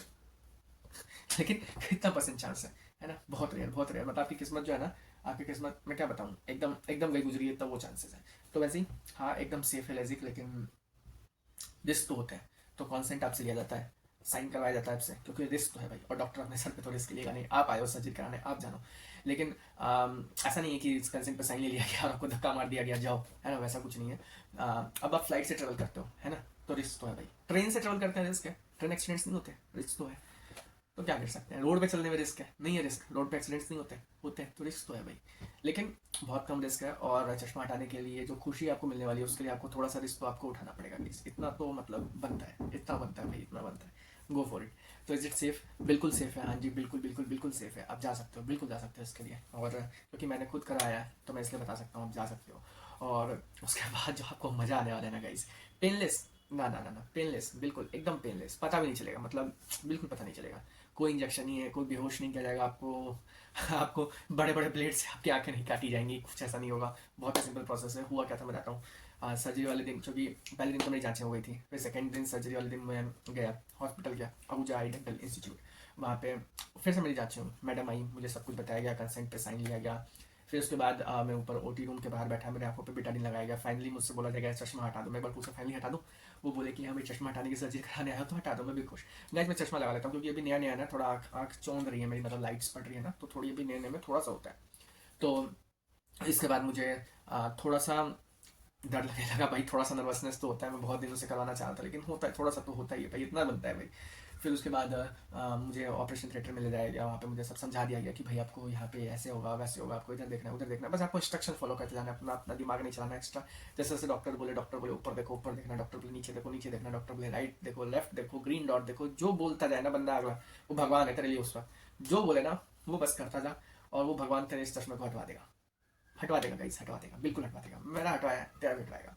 लेकिन कितना परसेंट चांस है ना, बहुत रेयर, बहुत रेयर, मतलब आपकी किस्मत जो है ना, आपकी किस्मत मैं क्या बताऊँ, एकदम एकदम गई गुजरी है, तब वो चांसेस है। तो वैसे ही हाँ एकदम सेफ है लेजिक, लेकिन रिस्क तो होते हैं, तो कॉन्सेंट आपसे लिया जाता है, साइन करवाया जाता है आपसे, क्योंकि रिस्क तो है भाई, और डॉक्टर अपने सर पे तो रिस्क लेगा नहीं, आप आए हो सर्जरी कराने, आप जानो। लेकिन ऐसा नहीं है कि इस कंसेंट पे साइन ले लिया गया और आपको धक्का मार दिया गया जाओ, है ना, वैसा कुछ नहीं है। अब आप फ्लाइट से ट्रेवल करते हो, है ना, तो रिस्क तो है भाई। ट्रेन से ट्रेवल करते हैं, रिस्क है। ट्रेन एक्सीडेंट्स नहीं होते, रिस्क तो है। तो क्या कर सकते हैं, रोड पे चलने में रिस्क है, नहीं है रिस्क, रोड पे एक्सीडेंट्स नहीं होते, होते हैं, तो रिस्क तो है भाई, लेकिन बहुत कम रिस्क है। और चश्मा हटाने के लिए जो खुशी आपको मिलने वाली है, उसके लिए आपको थोड़ा सा रिस्क तो आपको उठाना पड़ेगा प्लीज, इतना तो मतलब बनता है, इतना बनता है भाई, इतना बनता है। Go for it. तो इज इट सेफ? बिल्कुल सेफ है, हाँ जी, बिल्कुल बिल्कुल बिल्कुल सेफ है, आप जा सकते हो, बिल्कुल जा सकते हो इसके लिए। और क्योंकि मैंने खुद कराया है तो मैं इसलिए बता सकता हूँ, आप जा सकते हो। और उसके बाद जो आपको मजा आने वाला है ना गाइस, पेनलेस, ना ना ना ना, पेनलेस, बिल्कुल एकदम पेनलेस, पता भी नहीं चलेगा, मतलब बिल्कुल पता नहीं चलेगा। कोई इंजेक्शन नहीं है, कोई बेहोश नहीं किया जाएगा आपको। आपको बड़े बड़े ब्लेड से आपकी आंखें नहीं काटी जाएंगी, कुछ ऐसा नहीं होगा। बहुत ही सिंपल प्रोसेस है। हुआ क्या था मैं बताता हूँ। सर्जरी वाले दिन, क्योंकि पहले दिन तो मेरी जांचें हो गई थी, फिर सेकंड दिन सर्जरी वाले दिन मैं गया हॉस्पिटल, गया अबूजा आई डेंटल इंस्टीट्यूट, वहाँ पे फिर से मेरी जांचें हुई, मैडम आई, मुझे सब कुछ बताया गया, कंसेंट पे साइन लिया गया। फिर उसके बाद मैं ऊपर ओटी रूम के बाहर बैठा, मेरे आंखों पे बेटाडीन लगाया गया। फाइनली मुझसे बोला जाएगा चश्मा हटा दो। मैं एक बार पूछा फाइनली हटा दूँ? वो बोले कि हाँ भाई चश्मा हटाने की सर्जरी कराने आया हो तो हटा दो। मैं भी खुश। गाइस मैं चश्मा लगा लेता हूँ, क्योंकि अभी नया नया है ना, थोड़ा आँख आँख चौंध रही है मेरी, मतलब लाइट्स पड़ रही है ना, तो थोड़ी अभी नए नए में थोड़ा सा होता है। तो इसके बाद मुझे थोड़ा सा डर लगने लगा भाई, थोड़ा सा नर्वसनेस तो होता है, मैं बहुत दिनों से करवाना चाहता था, लेकिन होता है थोड़ा सा, तो होता ही है भाई, इतना बनता है भाई। फिर उसके बाद मुझे ऑपरेशन थिएटर में ले जाया गया, वहाँ पे मुझे सब समझा दिया गया कि भाई आपको यहाँ पे ऐसे होगा वैसे होगा, आपको इधर देखना है उधर देखना है, बस आपको इंस्ट्रक्शन फॉलो करते जाना है, अपना अपना दिमाग नहीं चलाना एक्स्ट्रा। जैसे जैसे डॉक्टर बोले ऊपर देखो ऊपर देखना, डॉक्टर बोले नीचे देखो नीचे देखना, डॉक्टर बोले राइट देखो लेफ्ट देखो ग्रीन डॉट देखो, जो बोलता जाए ना बंदा अगला, वो भगवान है तेरे लिए उस वक्त, जो बोले ना वो बस करता जा, और वो भगवान तेरे इस चश्मे को हटवा देगा, हटवा देगा गाइस, हटवा देगा, बिल्कुल हटवा देगा। मेरा हटवाया, तेरा भी हटवाएगा।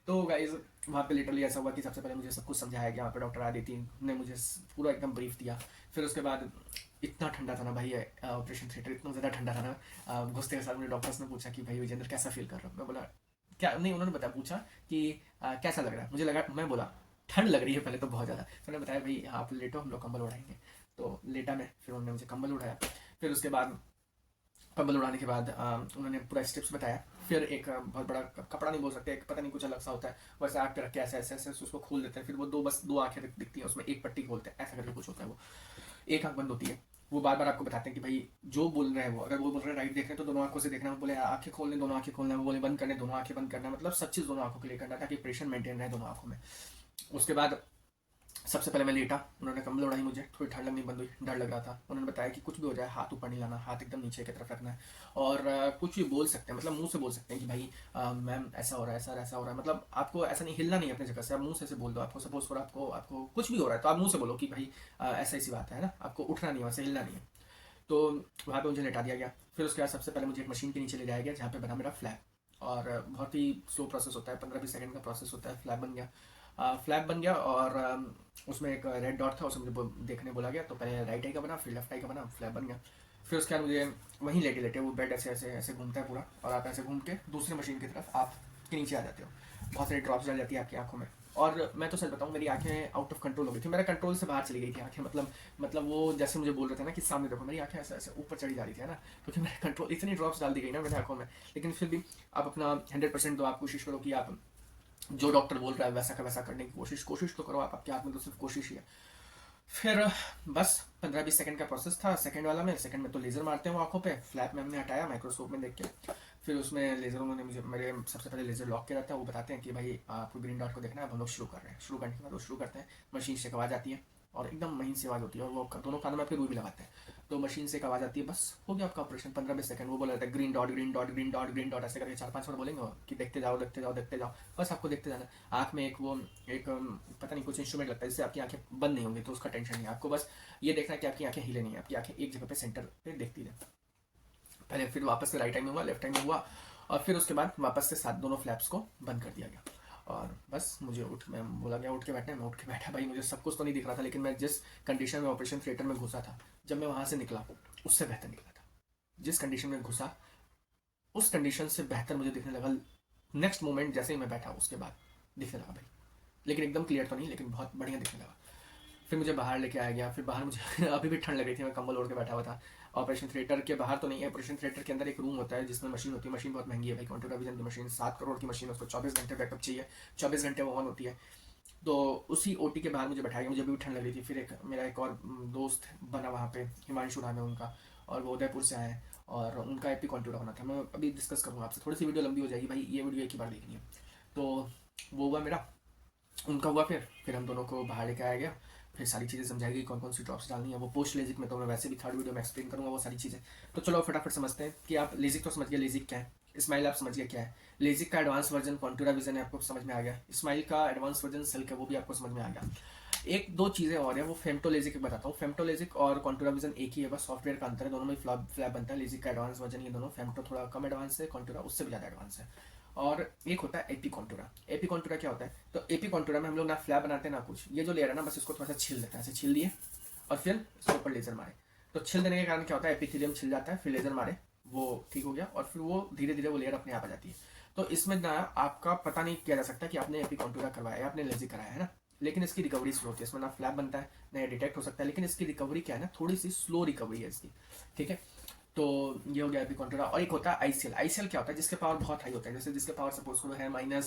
तो गाइज वहाँ पे लिटरली ऐसा हुआ कि सबसे पहले मुझे सब कुछ समझाया गया, वहाँ पे डॉक्टर आदिति ने मुझे पूरा एकदम ब्रीफ दिया। फिर उसके बाद इतना ठंडा था ना भाई, ऑपरेशन थिएटर इतना ज़्यादा ठंडा था ना, घुसते के साथ मुझे डॉक्टर्स ने पूछा कि भाई विजेंद्र कैसा फील कर रहा हूँ। मैं बोला क्या नहीं, उन्होंने बताया, पूछा कि कैसा लग रहा है, मुझे लगा, मैं बोला ठंड लग रही है पहले तो बहुत ज़्यादा। तो उन्होंने बताया भाई आप लेटो, हम लोग कंबल उड़ाएंगे। तो लेटा मैं, फिर उन्होंने मुझे कंबल उड़ाया। फिर उसके बाद कंबल उड़ाने के बाद उन्होंने पूरा स्टेप्स बताया। फिर एक बहुत बड़ा कपड़ा नहीं बोल सकते, एक पता नहीं कुछ अलग सा होता है, वैसे आँख पे रख के ऐसे ऐसे ऐसे उसको खोल देते हैं। फिर वो दो, बस दो आंखें दिखती हैं उसमें, एक पट्टी खोलते हैं, ऐसा करके कुछ होता है। वो एक आंख बंद होती है। वो बार बार आपको बताते हैं कि भाई जो बोल रहे हैं वो, अगर वो बोल रहे हैं राइट देख रहे हैं तो दोनों आंखों से देखना, वो बोले आंखें खोलने दोनों आंखें खोलना, वो बोले बंद करने दोनों आंखें बंद करना, मतलब सब चीज़ दोनों आंखों के लिए करना, ताकि प्रेशर मेंटेन रहे दोनों आंखों में। उसके बाद सबसे पहले मैं लेटा, उन्होंने कंबल उड़ाई, मुझे थोड़ी ठंड लगनी बंद हुई, डर लग रहा था। उन्होंने बताया कि कुछ भी हो जाए हाथ ऊपर नहीं लाना, हाथ एकदम नीचे की तरफ रखना है, और कुछ भी बोल सकते हैं, मतलब मुंह से बोल सकते हैं कि भाई मैम ऐसा हो रहा है सर ऐसा हो रहा है, मतलब आपको ऐसा नहीं हिलना नहीं है अपनी जगह से, आप मुंह से ऐसे बोल दो। आपको सपोज करो आपको आपको कुछ भी हो रहा है तो आप मुंह से बोलो कि भाई ऐसा ऐसी बात है ना, आपको उठना नहीं है, वैसे हिलना नहीं है। तो वहाँ पे मुझे लेटा दिया गया। फिर उसके बाद सबसे पहले मुझे एक मशीन के नीचे ले जाया गया, जहाँ पे बना मेरा फ्लैप, और बहुत ही स्लो प्रोसेस होता है, 15-20 सेकंड का प्रोसेस होता है। फ्लैप बन गया, फ्लैप बन गया, और उसमें एक रेड डॉट था, उसे मुझे देखने बोला गया। तो पहले राइट आई का बना, फिर लेफ्ट आई का बना, फ्लैप बन गया। फिर उसके बाद मुझे वहीं लेटे लेटे, वो बेड ऐसे ऐसे ऐसे घूमता है पूरा, और आप ऐसे घूम के दूसरी मशीन की तरफ आप के नीचे आ जाते हो। बहुत सारी ड्रॉप्स डाल जाती है आपकी आंखों में। और मैं तो सच बताऊँ, मेरी आंखें आउट ऑफ कंट्रोल हो गई थी, मेरा कंट्रोल से बाहर चली गई थी आंखें, मतलब वो जैसे मुझे बोल रहे थे ना कि सामने देखो, मेरी आंखें ऐसे ऐसे ऊपर चढ़ी जा रही थी, है ना, क्योंकि मेरा कंट्रोल, इतनी ड्रॉप्स डाल दी गई ना मेरी आंखों में। लेकिन फिर भी आप अपना 100% दो, आप कोशिश करो कि आप जो डॉक्टर बोल रहा है वैसा का वैसा करने की कोशिश कोशिश तो करो आप, आपके हाथ में तो सिर्फ कोशिश ही है। फिर बस 15-20 सेकंड का प्रोसेस था। सेकंड में तो लेज़र मारते हैं वो आंखों पे, फ्लैप में हमने हटाया माइक्रोस्कोप में देख के। फिर उसमें लेज़र उन्होंने मुझे, मेरे सबसे पहले लेज़र लॉक किया जाता है, वो बताते हैं कि भाई आपको ग्रीन डॉट को देखना है, अब हम लोग शुरू कर रहे हैं। शुरू करने के बाद वो शुरू करते हैं, मशीन से एक आवाज़ आती है, और एकदम महीन सी आवाज़ होती है, और वो दोनों कानों में आपके रूई भी लगाते हैं। तो मशीन से एक आवाज़ आती है, बस हो गया आपका ऑपरेशन। 15-20 सेकंड वो बोला जाता है green dot green dot green dot green dot, ऐसे करके 4-5 बार बोलेंगे कि देखते जाओ देखते जाओ देखते जाओ, बस आपको देखते जाना। आँख में एक वो एक पता नहीं कुछ इंस्ट्रूमेंट लगता है जिससे आपकी आंखें बंद नहीं होंगी, तो उसका टेंशन नहीं है आपको, बस ये देखना है कि आपकी आंखें हिले नहीं है, आपकी आंखें एक जगह पे सेंटर पे देखती रहे पहले। फिर वापस से राइट टाइम में हुआ, लेफ्ट टाइम में हुआ, और फिर उसके बाद वापस से साथ दोनों फ्लैप्स को बंद कर दिया गया। और बस मुझे मैं बोला गया उठ के बैठने, मैं उठ के बैठा। भाई मुझे सब कुछ तो नहीं दिख रहा था, लेकिन मैं जिस कंडीशन में ऑपरेशन थिएटर में घुसा था, जब मैं वहां से निकला उससे बेहतर निकला था। जिस कंडीशन में घुसा उस कंडीशन से बेहतर मुझे दिखने लगा नेक्स्ट मोमेंट, जैसे ही मैं बैठा उसके बाद दिखने लगा भाई, लेकिन एकदम क्लियर तो नहीं, लेकिन बहुत बढ़िया दिखने लगा। फिर मुझे बाहर लेके आया गया। फिर बाहर मुझे अभी भी ठंड लग रही थी, मैं कंबल ओढ़ के बैठा हुआ था। ऑपरेशन थिएटर के बाहर तो नहीं है, ऑपरेशन थिएटर के अंदर एक रूम होता है जिसमें मशीन होती है। मशीन बहुत महंगी है भाई, कंप्यूटर विजन की मशीन, 7 करोड़ की मशीन, उसको 24 घंटे बैकअप चाहिए, 24 घंटे वो ऑन होती है। तो उसी ओटी के बाहर मुझे बैठाया गया, मुझे भी ठंड लग रही थी। फिर एक और दोस्त बना वहाँ पे, हिमांशु नाम है उनका, और वो उदयपुर से आए हैं और उनका एपी कॉन्टूर होना था। मैं अभी डिस्कस करूँगा आपसे, थोड़ी सी वीडियो लंबी हो जाएगी भाई, ये वीडियो एक ही बार देखनी है। तो वो हुआ मेरा, उनका हुआ। फिर हम दोनों को बाहर लेके आया गया, फिर सारी चीज़ें समझाएगी कौन कौन सी ड्रॉप्स डालनी है। वो पोस्ट लेजिक में तो मैं वैसे भी थर्ड वीडियो में एक्सप्लेन करूँगा वो सारी चीज़ें। तो चलो फटाफट समझते हैं कि आप लेजिक तो समझ गए, लेजिक क्या है, स्माइल आप समझ गए क्या है, लेजिक का एडवांस वर्जन कॉन्टूरा विजन है आपको समझ में आ गया, स्माइल का एडवांस वर्जन सिल्क है वो भी आपको समझ में आ गया। एक दो चीज़ें और है, वो फेम्टोलेजिक बताता हूँ। फेम्टोलेजिक और कॉन्टूरा विजन एक ही है, बस सॉफ्टवेयर का अंतर है, दोनों में फ्लैप बनता है। लेजिक का एडवांस वर्जन ये दोनों, फेम्टो थोड़ा कम एडवांस है, कॉन्टूरा उससे भी ज़्यादा एडवांस है। और एक होता है एपी कॉन्टूरा। एपी कॉन्टूरा क्या होता है, तो एपी कॉन्टूरा में हम लोग ना फ्लैप बनाते हैं ना कुछ, ये जो लेयर है ना बस इसको थोड़ा सा छील देते हैं, ऐसे छील दिए और फिर इसके ऊपर लेजर मारे। तो छील देने के कारण क्या होता है, एपिथेलियम छिल जाता है, फिर लेजर मारे वो ठीक हो गया, और फिर वो धीरे धीरे वो लेयर अपने आप आ जाती है। तो इसमें ना आपका पता नहीं किया जा सकता कि आपने एपी कॉन्टूरा करवाया या आपने लेजिक कराया है ना, लेकिन इसकी रिकवरी स्लो होती है, इसमें ना फ्लैप बनता है ना डिटेक्ट हो सकता है, लेकिन इसकी रिकवरी क्या है ना, थोड़ी सी स्लो रिकवरी है इसकी, ठीक है। तो ये हो गया एपी कॉन्टूरा। और एक होता है आईसीएल। आईसीएल क्या होता है, जिसके पावर बहुत हाई होता है, जैसे जिसके पावर सपोज करो है -15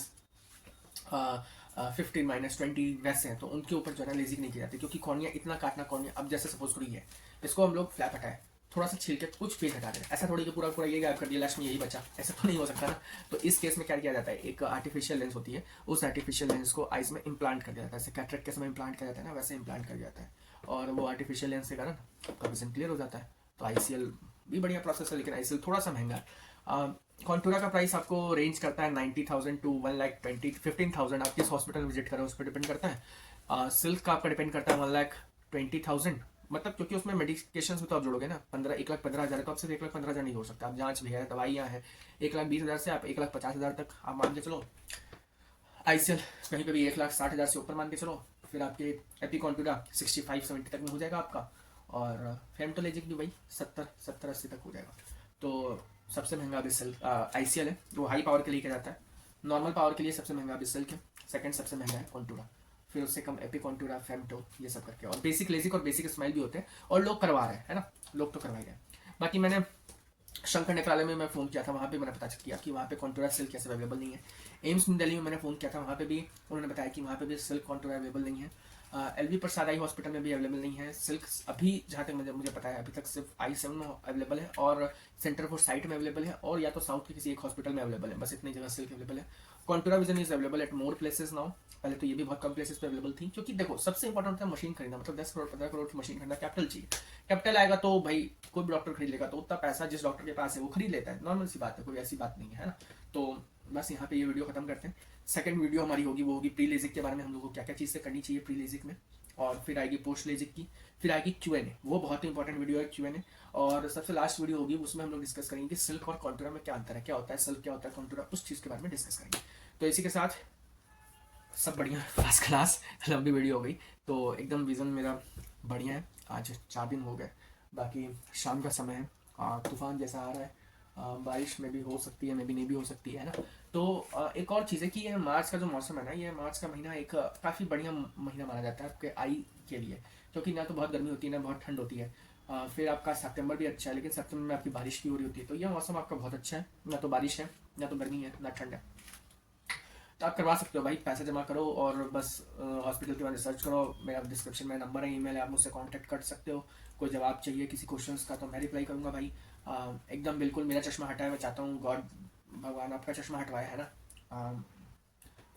-20 वैसे हैं, तो उनके ऊपर जो है ना लेजिक नहीं की जाती, क्योंकि कॉर्निया इतना काटना, कॉर्निया अब जैसे सपोज करो ये, इसको हम लोग फ्लैप हटाए, थोड़ा सा छिल के कुछ पेज हटा दें, ऐसा थोड़ी कि पूरा पूरा ये गायब कर दिया, लास्ट में यही बचा, ऐसा तो नहीं हो सकता ना। तो इस केस में क्या किया जाता है, एक आर्टिफिशियल लेंस होती है, उस आर्टिफिशियल लेंस को आइज में इम्प्लांट कर दिया जाता है, जैसे कैटरेक्ट के समय इम्प्लांट किया जाता है ना, वैसे इम्प्लांट कर दिया जाता है, और वो आर्टिफिशियल लेंस के कारण आपका विजन क्लियर हो जाता है। तो आईसीएल भी बढ़िया प्रोसेस है, लेकिन आईसीएल थोड़ा सा महंगा है। कॉन्टूरा का प्राइस आपको रेंज करता है 90,000 टू 1,15,000, आप किस हॉस्पिटल विजिट करें उस पर डिपेंड करता है। सिल्क का आपका डिपेंड करता है 1,20,000, मतलब क्योंकि उसमें मेडिकेशन भी तो आप जोड़ोगे ना, 1,15,000 तो आप सिर्फ 1,15,000 नहीं जोड़ सकते, आप जांच भी है, दवाइयाँ हैं, 1,20,000 से आप 1,50,000 तक आप मान के चलो। आईसीएल कहीं पे भी 1,60,000 से ऊपर मान के चलो। फिर आपके एपी कॉन्टूरा 65-70 तक में हो जाएगा आपका, और फेम्टोलेजिक भी वही 70-80 तक हो जाएगा। तो सबसे महंगा अभी सिल्क आईसीएल है, वो हाई पावर के लिए किया जाता है। नॉर्मल पावर के लिए सबसे महंगा अभी सिल्क है, सेकंड सबसे महंगा है कॉन्टूरा, फिर उससे कम एपी कॉन्टूरा, फेम्टो, ये सब करके। और बेसिक लेजिक और बेसिक स्माइल भी होते हैं, और लोग करवा रहे हैं, है ना, लोग तो करवा रहे हैं। बाकी मैंने शंकर नेत्रालय में मैं फ़ोन किया था, वहाँ पे मैंने पता किया कि वहाँ पे कॉन्टूरा सिल्क कैसे अवेलेबल नहीं है। एम्स दिल्ली में मैंने फ़ोन किया था, वहाँ पे भी उन्होंने बताया कि वहाँ पे भी सिल्क कॉन्टूरा अवेलेबल नहीं है। एलवी प्रसाद आई हॉस्पिटल में भी अवेलेबल नहीं है सिल्क अभी, जहाँ तक मुझे पता है अभी तक सिर्फ I7 में अवेलेबल है, और सेंटर फॉर साइट में अवेलेबल है, और या तो साउथ के किसी एक हॉस्पिटल में अवेलेबल है, बस इतनी जगह सिल्क अवेलेबल है। Contoura vision is available at more places now, पहले तो ये भी बहुत कम प्लेसेस पे अवेलेबल थी, क्योंकि देखो सबसे इंपॉर्टेंट होता है मशीन खरीदना, मतलब 10 करोड़ 15 करोड़ की मशीन खरीदना, कैपिटल चाहिए। कैपिटल आएगा तो भाई कोई भी डॉक्टर खरीद लेगा, तो उतना पैसा जिस डॉक्टर के पास है वो खरीद लेता है, नॉर्मल सी बात है, कोई ऐसी बात नहीं है ना। तो बस यहाँ पे ये वीडियो खत्म करते हैं। सेकंड वीडियो हमारी होगी, वो होगी प्री लेजिक के बारे में, हम लोग को क्या क्या चीज़ें करनी चाहिए प्री लेजिक में, और फिर आएगी पोस्ट लेजिक की, फिर आएगी Q&A, वो बहुत ही इंपॉर्टेंट वीडियो है Q&A। और सबसे लास्ट वीडियो होगी, उसमें हम लोग डिस्कस करेंगे कि सिल्क और कॉन्टूरा में क्या अंतर है, क्या होता है सिल्क, क्या होता है कॉन्टूरा, उस चीज़ के बारे में डिस्कस करेंगे। तो इसी के साथ सब बढ़िया, फर्स्ट क्लास, लंबी वीडियो हो गई, तो एकदम विज़न मेरा बढ़िया है। आज 4 दिन हो गए, बाकी शाम का समय है, तूफान जैसा आ रहा है, बारिश में भी हो सकती है, में भी नहीं भी हो सकती है ना। तो एक और चीज़ है कि ये मार्च का जो मौसम है ना, ये मार्च का महीना एक काफ़ी बढ़िया महीना माना जाता है आपके आई के लिए, क्योंकि ना तो बहुत गर्मी होती है ना बहुत ठंड होती है। फिर आपका सितंबर भी अच्छा है, लेकिन सितंबर में आपकी बारिश की हो रही होती है, तो यह मौसम आपका बहुत अच्छा है, ना तो बारिश है ना तो गर्मी है ना ठंड है। तो आप करवा सकते हो भाई, पैसा जमा करो और बस हॉस्पिटल के बारे में रिसर्च करो, मेरा डिस्क्रिप्शन में नंबर है, ईमेल है, आप मुझसे कांटेक्ट कर सकते हो। कोई जवाब चाहिए किसी क्वेश्चंस का तो मैं रिप्लाई करूँगा भाई। एकदम बिल्कुल मेरा चश्मा हटाया, मैं चाहता हूँ गॉड भगवान आपका चश्मा हटवाया है ना।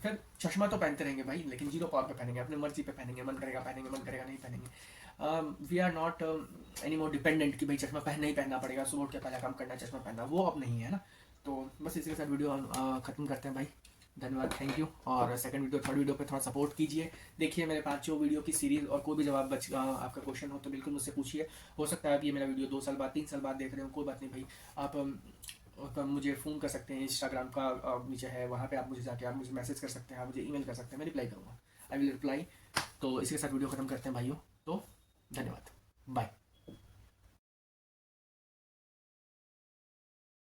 फिर चश्मा तो पहनते रहेंगे भाई, लेकिन जीरो पावर पे पहनेंगे, अपनी मर्जी पे पहनेंगे, मन करेगा पहनेंगे, मन करेगा नहीं पहनेंगे। We are not any more dependent कि भाई चश्मा पहनना ही पहनना पड़ेगा, सुबह उठ के पहला काम करना है चश्मा पहनना, वो अब नहीं है ना। तो बस इसी के साथ वीडियो खत्म करते हैं भाई, धन्यवाद, थैंक यू। और सेकंड वीडियो थर्ड वीडियो पे थोड़ा सपोर्ट कीजिए, देखिए मेरे पास जो वीडियो की सीरीज, और कोई भी जवाब आपका क्वेश्चन हो तो बिल्कुल मुझसे पूछिए। हो सकता है आप ये मेरा वीडियो 2 साल बाद 3 साल बाद देख रहे हो, कोई बात नहीं भाई, आप मुझे फ़ोन कर सकते हैं, इंस्टाग्राम का नीचे है, वहाँ पे आप मुझे जाके आप मुझे मैसेज कर सकते हैं, आप मुझे ईमेल कर सकते हैं, मैं रिप्लाई करूँगा, आई विल रिप्लाई। तो इसके साथ वीडियो खत्म करते हैं भाइयों, तो धन्यवाद, बाय।